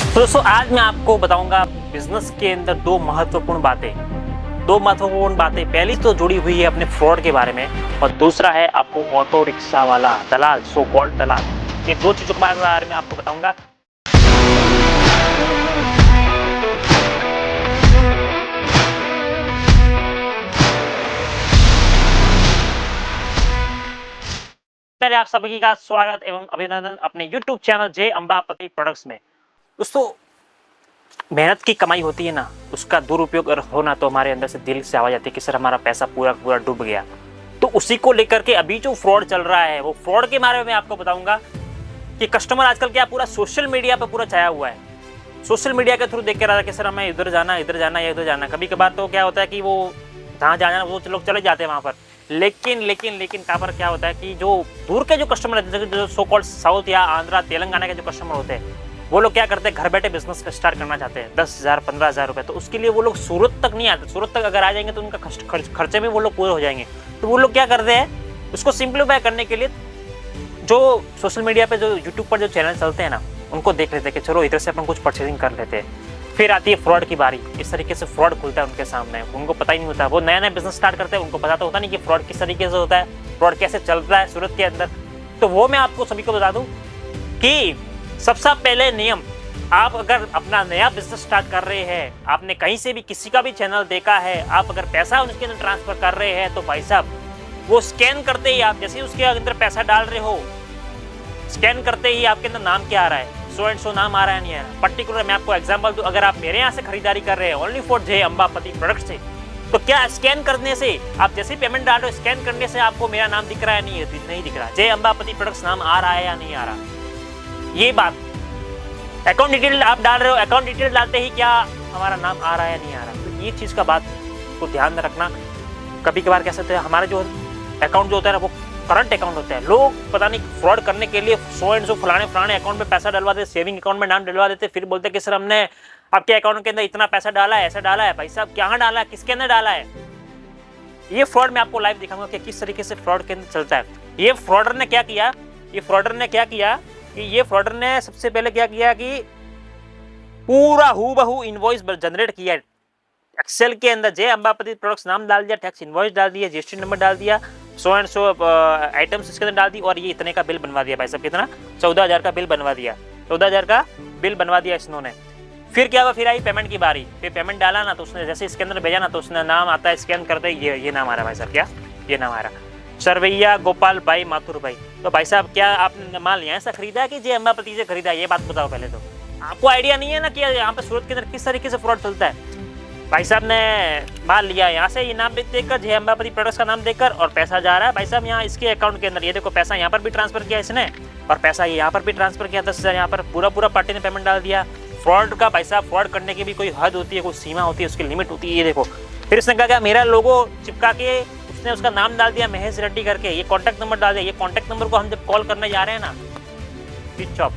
तो दोस्तों आज मैं आपको बताऊंगा बिजनेस के अंदर दो महत्वपूर्ण बातें। पहली तो जुड़ी हुई है अपने फ्रॉड के बारे में और दूसरा है आपको ऑटो रिक्शा वाला दलाल, सो कॉल्ड दलाल। ये दो चीजों के बारे में आपको बताऊंगा। पहले आप सभी का स्वागत एवं अभिनंदन अपने YouTube चैनल जय अंबापति प्रोडक्ट्स में। दोस्तों मेहनत की कमाई होती है ना, उसका दुरुपयोग अगर हो ना तो हमारे अंदर से दिल से आवाज आती है कि सर हमारा पैसा पूरा पूरा डूब गया। तो उसी को लेकर के अभी जो फ्रॉड चल रहा है वो फ्रॉड के बारे में आपको बताऊंगा कि कस्टमर आजकल क्या पूरा सोशल मीडिया पे पूरा छाया हुआ है। सोशल मीडिया के थ्रू देख के रहा था कि सर हमें इधर जाना या इधर जाना। कभी कभार तो क्या होता है कि वो जहाँ जाना वो लोग चले जाते हैं वहाँ पर, लेकिन कहाँ पर क्या होता है कि जो दूर के जो कस्टमर रहते हैं, जो सो कॉल्ड साउथ या आंध्रा तेलंगाना के जो कस्टमर होते हैं, वो लोग क्या करते हैं घर बैठे बिजनेस स्टार्ट करना चाहते हैं 10,000 15,000 रुपए। तो उसके लिए वो लोग सूरत तक नहीं आते। सूरत तक अगर आ जाएंगे तो उनका खर्चे में वो लोग पूरे हो जाएंगे। तो वो लोग क्या करते हैं, उसको सिंप्लीफाई करने के लिए जो सोशल मीडिया पे जो यूट्यूब पर जो चैनल चलते हैं ना, उनको देख लेते हैं कि चलो इधर से अपन कुछ परचेजिंग कर लेते हैं। फिर आती है फ्रॉड की बारी। इस तरीके से फ्रॉड खुलता है उनके सामने, उनको पता ही नहीं होता। वो नया नया बिजनेस स्टार्ट करते हैं, उनको पता तो होता नहीं कि फ्रॉड किस तरीके से होता है, फ्रॉड कैसे चलता है सूरत के अंदर। तो वो मैं आपको सभी को बता दूं कि सबसे पहले नियम, आप अगर अपना नया बिजनेस स्टार्ट कर रहे हैं, आपने कहीं से भी किसी का भी चैनल देखा है, आप अगर पैसा उसके अंदर ट्रांसफर कर रहे हैं तो भाई साहब वो स्कैन करते ही आप जैसे ही उसके अंदर पैसा डाल रहे हो, स्कैन करते ही आपके अंदर नाम क्या आ रहा है, सो एंड सो नाम आ रहा है नहीं आ रहा। पर्टिकुलर मैं आपको एग्जांपल दूं, अगर आप मेरे यहाँ से खरीदारी कर रहे हैं ओनली फॉर जय अंबापति प्रोडक्ट से, तो क्या स्कैन करने से आप जैसे पेमेंट डाल रहे हो, स्कैन करने से आपको मेरा नाम दिख रहा है नहीं दिख रहा, जय अंबापति प्रोडक्ट्स नाम आ रहा है या नहीं आ रहा। ये बात अकाउंट डिटेल आप डाल रहे हो, अकाउंट डिटेल डालते ही क्या हमारा नाम आ रहा है या नहीं आ रहा। तो ये चीज़ का बात को ध्यान में रखना। कभी कभार कह सकते हैं हमारे जो अकाउंट जो होता है ना वो करंट अकाउंट होता है, लोग पता नहीं फ्रॉड करने के लिए सो एंड सो फलाने अकाउंट में पैसा डलवा देते, सेविंग अकाउंट में नाम डलवा देते, फिर बोलते हैं कि सर हमने आपके अकाउंट के अंदर इतना पैसा डाला है, ऐसा डाला है। भाई साहब कहाँ डाला है, किसके अंदर डाला है? ये फ्रॉड मैं आपको लाइव दिखाऊंगा कि किस तरीके से फ्रॉड के अंदर चलता है। ये फ्रॉडर ने क्या किया कि ये फ्रॉडर ने सबसे पहले क्या किया कि पूरा हूबहू इनवॉइस जनरेट किया एक्सेल के अंदर, जय अंबापति प्रोडक्ट्स नाम डाल दिया, टैक्स इनवॉइस डाल दिया, जीएसटी नंबर डाल दिया, सो एंड सो आइटम्स इसके अंदर डाल दी और ये इतने का बिल बनवा दिया। भाई साहब कितना, 14,000 का बिल बनवा दिया, 14,000 का बिल बनवा दिया इन्होंने। फिर क्या हुआ, फिर आई पेमेंट की बारी। फिर पेमेंट डाला ना तो उसने जैसे इसके अंदर भेजा ना तो उसने नाम आता है, स्कैन करते ये नाम आ रहा। भाई साहब क्या ये नाम आ रहा, सरवैया गोपाल भाई माथुर भाई। तो भाई साहब क्या आपने माल यहाँ से खरीदा कि जय अंबापति से खरीदा, ये बात बताओ पहले। तो आपको आइडिया नहीं है ना कि यहाँ पे सूरत के अंदर किस तरीके से फ्रॉड चलता है। भाई साहब ने माल लिया यहाँ से, ये नाम देकर जय अंबापति प्रोडक्ट्स का नाम देकर और पैसा जा रहा है। भाई साहब यहाँ इसके अकाउंट के अंदर ये देखो, पैसा यहाँ पर भी ट्रांसफर किया इसने और पैसा यहाँ पर भी ट्रांसफर किया 10,000 यहाँ पर, पूरा पार्टी ने पेमेंट डाल दिया। फ्रॉड का भाई साहब फ्रॉड करने की भी कोई हद होती है, कोई सीमा होती है, उसकी लिमिट होती है। ये देखो फिर उसने कहा मेरा लोगो चिपका के उसने उसका नाम डाल दिया महेश रेड्डी करके, ये कॉन्टैक्ट नंबर डाल दिया। ये कॉन्टैक्ट नंबर को हम जब कॉल करने जा रहे हैं ना, स्विच ऑफ।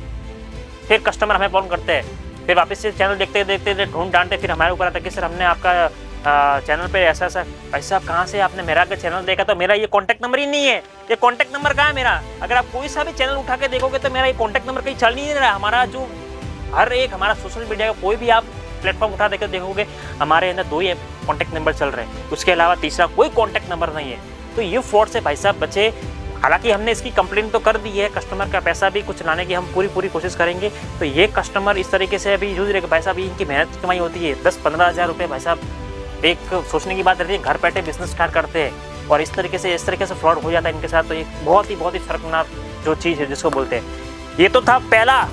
फिर कस्टमर हमें फोन करते हैं, फिर वापस से चैनल देखते ढूंढ डांटते, फिर हमारे ऊपर आता है कि सर हमने आपका चैनल पे ऐसा भाई साहब कहाँ से आपने मेरा का चैनल देखा, तो मेरा ये कॉन्टैक्ट नंबर ही नहीं है। ये कॉन्टैक्ट नंबर कहाँ है मेरा? अगर आप कोई सा भी चैनल उठा के देखोगे तो मेरा ये कॉन्टैक्ट नंबर कहीं चल नहीं रहा। हमारा जो हर एक हमारा सोशल मीडिया का कोई भी आप प्लेटफॉर्म उठा देकर देखोगे, हमारे अंदर 2 ही कॉन्टैक्ट नंबर चल रहे हैं, उसके अलावा तीसरा कोई कॉन्टैक्ट नंबर नहीं है। तो ये फ्रॉड से भाई साहब बचे। हालांकि हमने इसकी कंप्लेंट तो कर दी है, कस्टमर का पैसा भी कुछ लाने की हम पूरी कोशिश करेंगे। तो ये कस्टमर इस तरीके से अभी यूज रहेगा। भाई साहब इनकी मेहनत की कमाई होती है 10-15 हज़ार रुपये। भाई साहब एक सोचने की बात रहती है, घर बैठे बिजनेस स्टार्ट करते हैं और इस तरीके से फ्रॉड हो जाता है इनके साथ। तो ये बहुत ही शर्मनाक जो चीज़ है जिसको बोलते हैं। ये तो था पहला।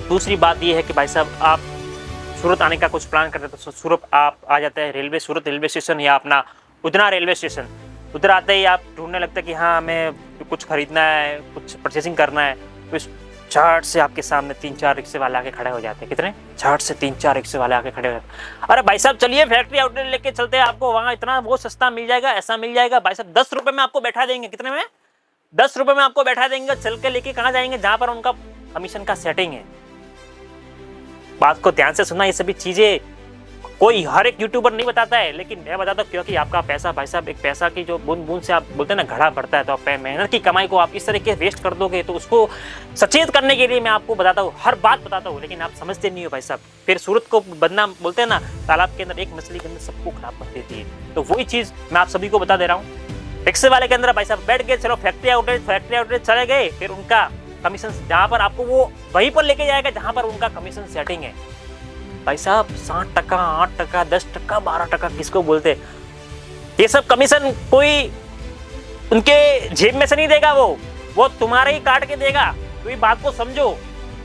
दूसरी बात ये है कि भाई साहब आप सूरत आने का कुछ प्लान करते हैं तो सूरत आप आ जाते हैं सूरत रेलवे स्टेशन या अपना उधना रेलवे स्टेशन। उधर आते ही आप ढूंढने लगते हैं कि हाँ हमें कुछ खरीदना है, कुछ परचेसिंग करना है। तो इस झाट से आपके सामने 3-4 रिक्शे वाले आके खड़े हो जाते हैं। कितने झाट से 3-4 रिक्शे वाले आके खड़े हो जाते हैं। अरे भाई साहब चलिए फैक्ट्री आउटलेट लेके चलते हैं, आपको वहाँ इतना वो सस्ता मिल जाएगा, ऐसा मिल जाएगा। भाई साहब 10 रुपये में आपको बैठा देंगे। कितने में? 10 रुपये में आपको बैठा देंगे। चल के लेके कहाँ जाएंगे? जहाँ पर उनका कमीशन का सेटिंग है। बात को ध्यान से सुनना, ये सभी चीजें कोई हर एक यूट्यूबर नहीं बताता है, लेकिन मैं बताता हूँ, क्योंकि आपका पैसा भाई साहब एक पैसा की जो बूंद बूंद से आप बोलते हैं ना घड़ा भरता है, तो आप मेहनत की कमाई को आप इस तरीके से वेस्ट कर दोगे, तो उसको सचेत करने के लिए मैं आपको बताता हूँ, हर बात बताता हूँ, लेकिन आप समझते नहीं हो भाई साहब। फिर सूरत को बदनाम बोलते हैं ना, तालाब के अंदर एक मछली के अंदर सबको खराब कर देती है। तो वही चीज मैं आप सभी को बता दे रहा हूँ। रिक्शे वाले के अंदर भाई साहब बैठ गए, चलो फैक्ट्री आउटलेट चले गए, फिर उनका कमीशन जहां पर आपको वो वहीं पर लेके जाएगा जहां पर उनका कमीशन सेटिंग है। भाई साहब 60%, 8%, 10%, 12% किसको बोलते, ये सब कमीशन कोई उनके जेब में से नहीं देगा, वो तुम्हारे ही काट के देगा। तो ये बात को समझो,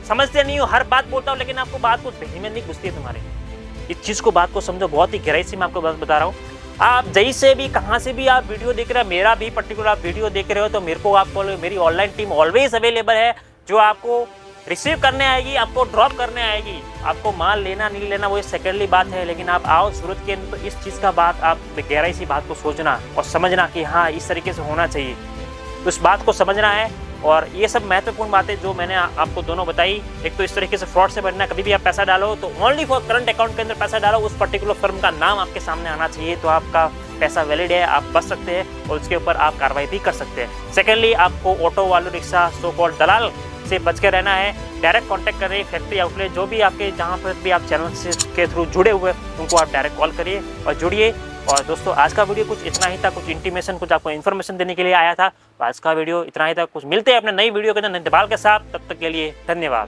समझते नहीं हो, हर बात बोलता हूँ लेकिन आपको बात को दिल में नहीं घुसती है तुम्हारे। इस चीज को बात को समझो, बहुत ही गहराई से मैं आपको बात बता रहा हूँ। आप जहीं से भी कहाँ से भी आप वीडियो देख रहे हो, मेरा भी पर्टिकुलर आप वीडियो देख रहे हो, तो मेरे को आप बोलो, मेरी ऑनलाइन टीम ऑलवेज अवेलेबल है, जो आपको रिसीव करने आएगी, आपको ड्रॉप करने आएगी। आपको माल लेना नहीं लेना वो सेकेंडरी बात है, लेकिन आप आओ सूरत के अंदर, तो इस चीज़ का बात आप गहराई सी बात को सोचना और समझना कि हाँ इस तरीके से होना चाहिए, तो उस बात को समझना है। और ये सब महत्वपूर्ण बातें जो मैंने आपको दोनों बताई, एक तो इस तरीके से फ्रॉड से बचना, कभी भी आप पैसा डालो तो ओनली फॉर करंट अकाउंट के अंदर पैसा डालो, उस पर्टिकुलर फर्म का नाम आपके सामने आना चाहिए, तो आपका पैसा वैलिड है, आप बच सकते हैं और उसके ऊपर आप कार्रवाई भी कर सकते हैं। सेकेंडली, आपको ऑटो वालों, रिक्शा, सो कॉल्ड दलाल से बच के रहना है। डायरेक्ट कांटेक्ट करिए फैक्ट्री आउटलेट, जो भी आपके जहाँ पर भी आप चैनल से के थ्रू जुड़े हुए उनको आप डायरेक्ट कॉल करिए और जुड़िए। और दोस्तों आज का वीडियो कुछ इतना ही था, कुछ इंटीमेशन, कुछ आपको इन्फॉर्मेशन देने के लिए आया था। तो आज का वीडियो इतना ही था, कुछ मिलते हैं अपने नई वीडियो के अंदर नए दबाल के साथ, तब तक के लिए धन्यवाद।